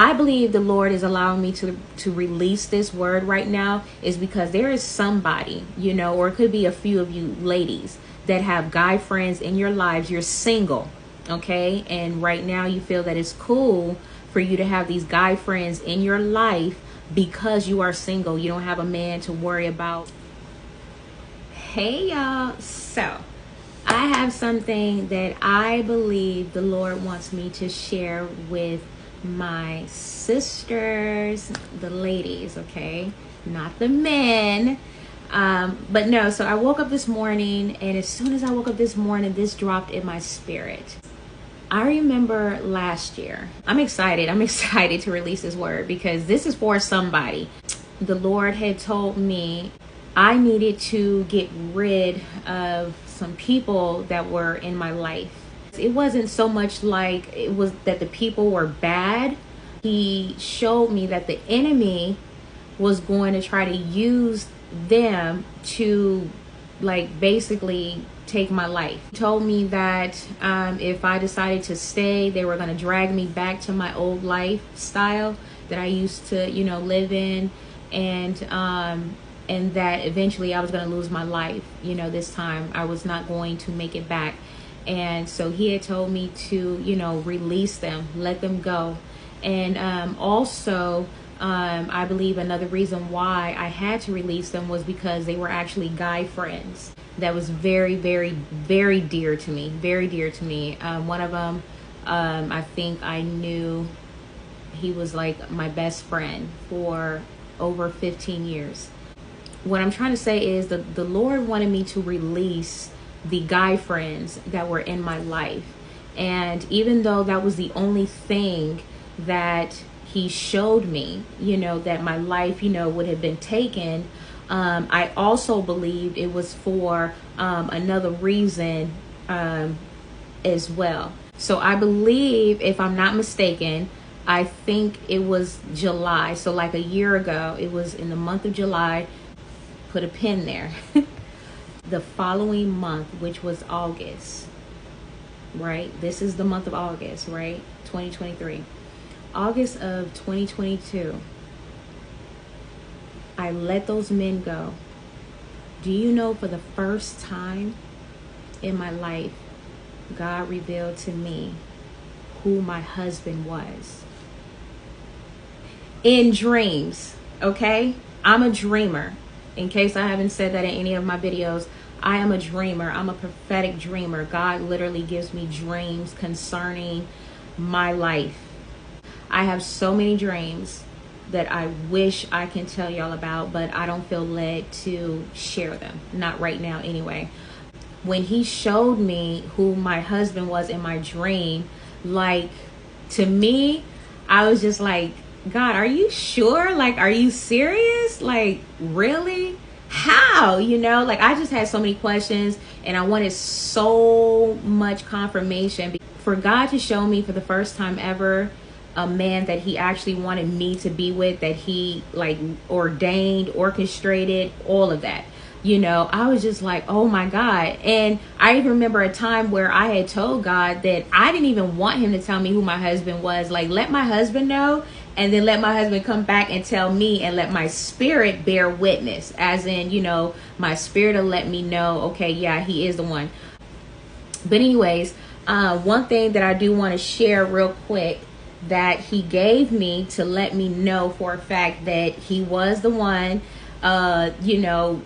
I believe the Lord is allowing me to release this word right now is because there is somebody, you know, or it could be a few of you ladies that have guy friends in your lives. You're single, okay? And right now you feel that it's cool for you to have these guy friends in your life because you are single. You don't have a man to worry about. Hey y'all, so I have something that I believe the Lord wants me to share with my sisters, the ladies, okay? Not the men. But no, so I woke up this morning, and as soon as I woke up this morning, this dropped in my spirit. I remember last year, I'm excited to release this word because this is for somebody. The Lord had told me I needed to get rid of some people that were in my life. It wasn't so much like it was that the people were bad. He showed me that the enemy was going to try to use them to like basically take my life. He told me that if I decided to stay, they were going to drag me back to my old lifestyle that I used to, you know, live in, and that eventually I was going to lose my life. You know, this time I was not going to make it back. And so he had told me to, you know, release them, let them go. And also, I believe another reason why I had to release them was because they were actually guy friends. That was very, very, very dear to me, very dear to me. One of them, I think I knew he was like my best friend for over 15 years. What I'm trying to say is that the Lord wanted me to release the guy friends that were in my life. And even though that was the only thing that he showed me, you know, that my life, you know, would have been taken, I also believed it was for another reason as well. So I believe, if I'm not mistaken, I think it was July. So like a year ago, it was in the month of July. Put a pin there. The following month, which was August, right? This is the month of August, right? 2023. August of 2022, I let those men go. Do you know, for the first time in my life, God revealed to me who my husband was. In dreams, okay? I'm a dreamer. In case I haven't said that in any of my videos, I am a dreamer. I'm a prophetic dreamer. God literally gives me dreams concerning my life. I have so many dreams that I wish I can tell y'all about, but I don't feel led to share them. Not right now anyway. When he showed me who my husband was in my dream, like, to me, I was just like, God, are you sure? Like, are you serious? Like, really? How? You know, like, I just had so many questions, and I wanted so much confirmation for God to show me for the first time ever a man that he actually wanted me to be with, that he like ordained, orchestrated, all of that. You know, I was just like, oh my God. And I even remember a time where I had told God that I didn't even want him to tell me who my husband was. Like, let my husband know, and then let my husband come back and tell me, and let my spirit bear witness. As in, you know, my spirit will let me know, okay, yeah, he is the one. But anyways, one thing that I do want to share real quick that he gave me to let me know for a fact that he was the one, you know,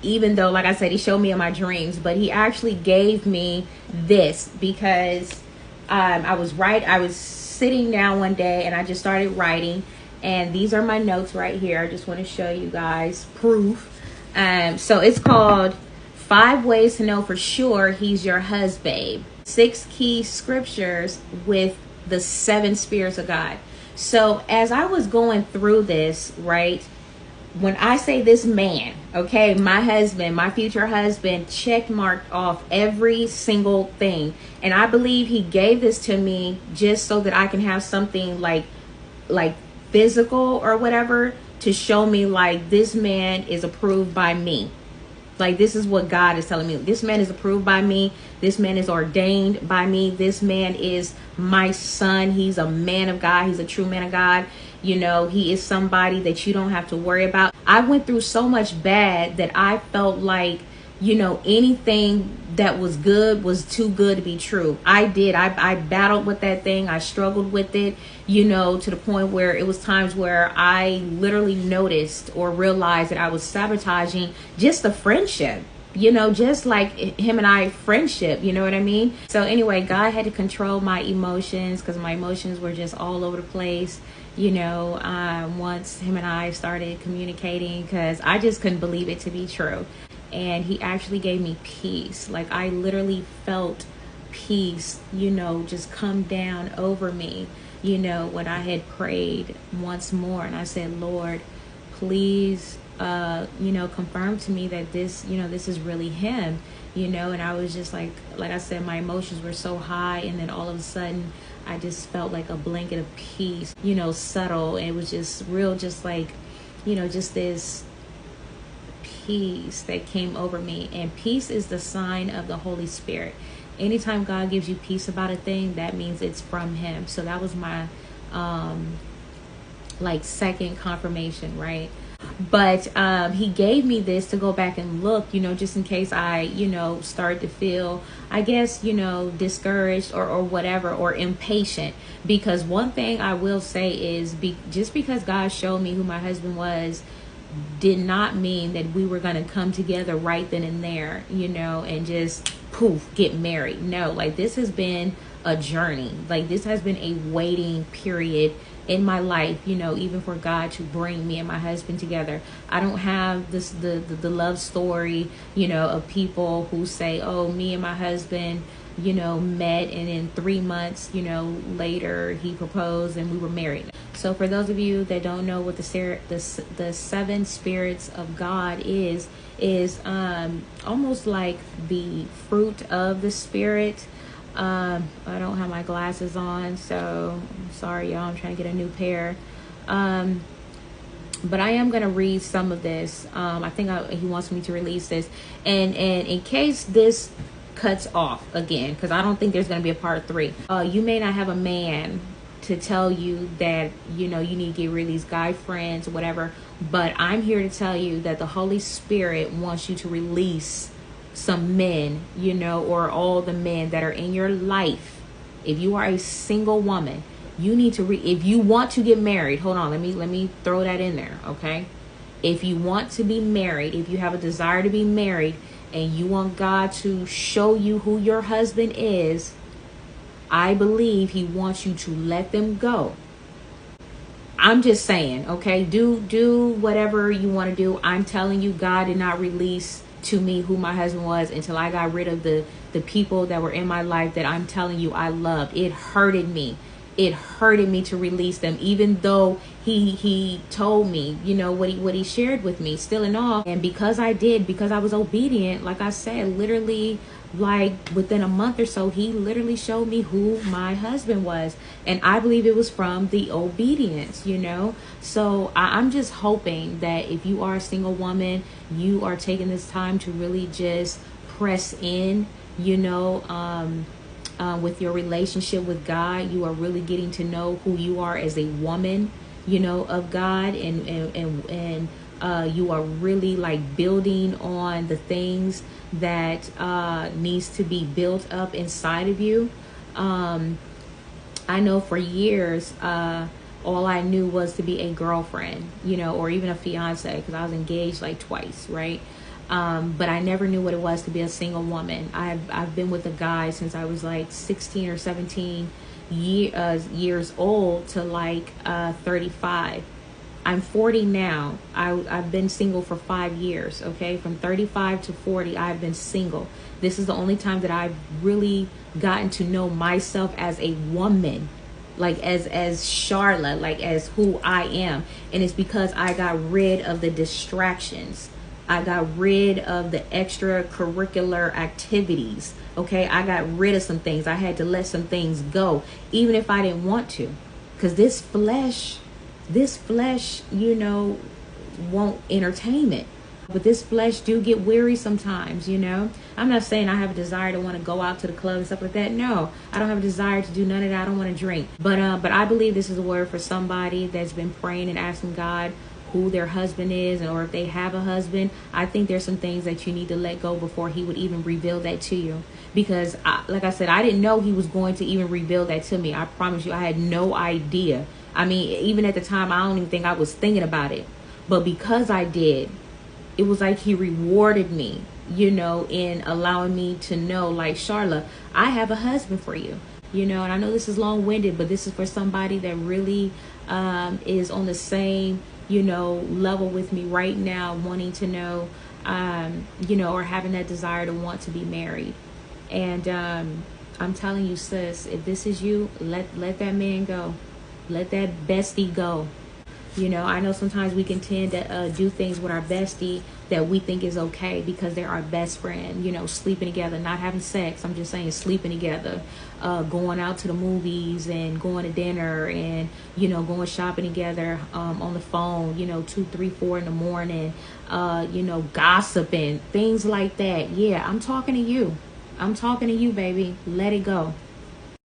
even though, like I said, he showed me in my dreams, but he actually gave me this because I was sitting down one day and I just started writing, and these are my notes right here. I just want to show you guys proof. So it's called 5 Ways to Know for Sure He's Your Husband. 6 key scriptures with the 7 spirits of God. So as I was going through this, right, when I say this man, okay, my husband, my future husband, check marked off every single thing. And I believe he gave this to me just so that I can have something like physical or whatever to show me like this man is approved by me. Like, this is what God is telling me. This man is approved by me. This man is ordained by me. This man is my son. He's a man of God. He's a true man of God. You know, he is somebody that you don't have to worry about. I went through so much bad that I felt like, you know, anything that was good was too good to be true. I battled with that thing. I struggled with it, you know, to the point where it was times where I literally noticed or realized that I was sabotaging just the friendship, you know, just like him and I friendship, you know what I mean? So anyway, God had to control my emotions, because my emotions were just all over the place, you know, once him and I started communicating, because I just couldn't believe it to be true. And he actually gave me peace. Like, I literally felt peace, you know, just come down over me, you know, when I had prayed once more. And I said, Lord, please, you know, confirm to me that this, you know, this is really him, you know. And I was just like I said, my emotions were so high. And then all of a sudden, I just felt like a blanket of peace, you know, subtle. And it was just real, just like, you know, just this peace that came over me. And peace is the sign of the Holy Spirit. Anytime God gives you peace about a thing, that means it's from him. So that was my like second confirmation, right? But he gave me this to go back and look, you know, just in case I, you know, start to feel, I guess, you know, discouraged or whatever, or impatient. Because one thing I will say is, just because God showed me who my husband was, did not mean that we were going to come together right then and there, you know, and just poof, get married. No, like, this has been a journey. Like, this has been a waiting period in my life, you know, even for God to bring me and my husband together. I don't have this the love story, you know, of people who say, oh, me and my husband, you know, met, and in 3 months, you know, later he proposed and we were married. So for those of you that don't know what the seven spirits of God is almost like the fruit of the spirit. I don't have my glasses on, so I'm sorry, y'all. I'm trying to get a new pair. But I am going to read some of this. I think he wants me to release this. And in case this cuts off again, because I don't think there's going to be a part 3. You may not have a man to tell you that, you know, you need to get rid of these guy friends or whatever. But I'm here to tell you that the Holy Spirit wants you to release some men, you know, or all the men that are in your life. If you are a single woman, you need to if you want to get married, hold on, let me throw that in there, okay? If you want to be married, if you have a desire to be married, and you want God to show you who your husband is, I believe he wants you to let them go. I'm just saying, okay? Do whatever you want to do. I'm telling you, God did not release to me who my husband was until I got rid of the people that were in my life that I'm telling you I loved. It hurted me. It hurted me to release them, even though he told me, you know, what he shared with me, still and all. And because I was obedient, like I said, literally, like within a month or so, he literally showed me who my husband was. And I believe it was from the obedience, you know. So I'm just hoping that if you are a single woman, you are taking this time to really just press in, you know, with your relationship with God. You are really getting to know who you are as a woman, you know, of God, and you are really like building on the things that needs to be built up inside of you. I know for years, all I knew was to be a girlfriend, you know, or even a fiance, because I was engaged like twice, right? But I never knew what it was to be a single woman. I've been with a guy since I was like 16 or 17 years old to like 35. I'm 40 now. I've been single for 5 years, okay? From 35 to 40, I've been single. This is the only time that I've really gotten to know myself as a woman, like as Charlotte, like as who I am. And it's because I got rid of the distractions. I got rid of the extracurricular activities, okay? I got rid of some things. I had to let some things go, even if I didn't want to. Because this flesh, you know, won't entertain it. But this flesh do get weary sometimes, you know. I'm not saying I have a desire to want to go out to the club and stuff like that. No, I don't have a desire to do none of that. I don't want to drink. But I believe this is a word for somebody that's been praying and asking God who their husband is, or if they have a husband. I think there's some things that you need to let go before he would even reveal that to you. Because like I said, I didn't know he was going to even reveal that to me. I promise you, I had no idea. I mean, even at the time, I don't even think I was thinking about it. But because I did, it was like he rewarded me, you know, in allowing me to know, like, Charla, I have a husband for you, you know. And I know this is long-winded, but this is for somebody that really is on the same, you know, level with me right now, wanting to know, you know, or having that desire to want to be married. And I'm telling you, sis, if this is you, let that man go. Let that bestie go. You know, I know sometimes we can tend to do things with our bestie that we think is okay because they're our best friend, you know, sleeping together, not having sex. I'm just saying sleeping together, going out to the movies and going to dinner and, you know, going shopping together on the phone, you know, 2, 3, 4 in the morning, you know, gossiping, things like that. Yeah, I'm talking to you. I'm talking to you, baby. Let it go.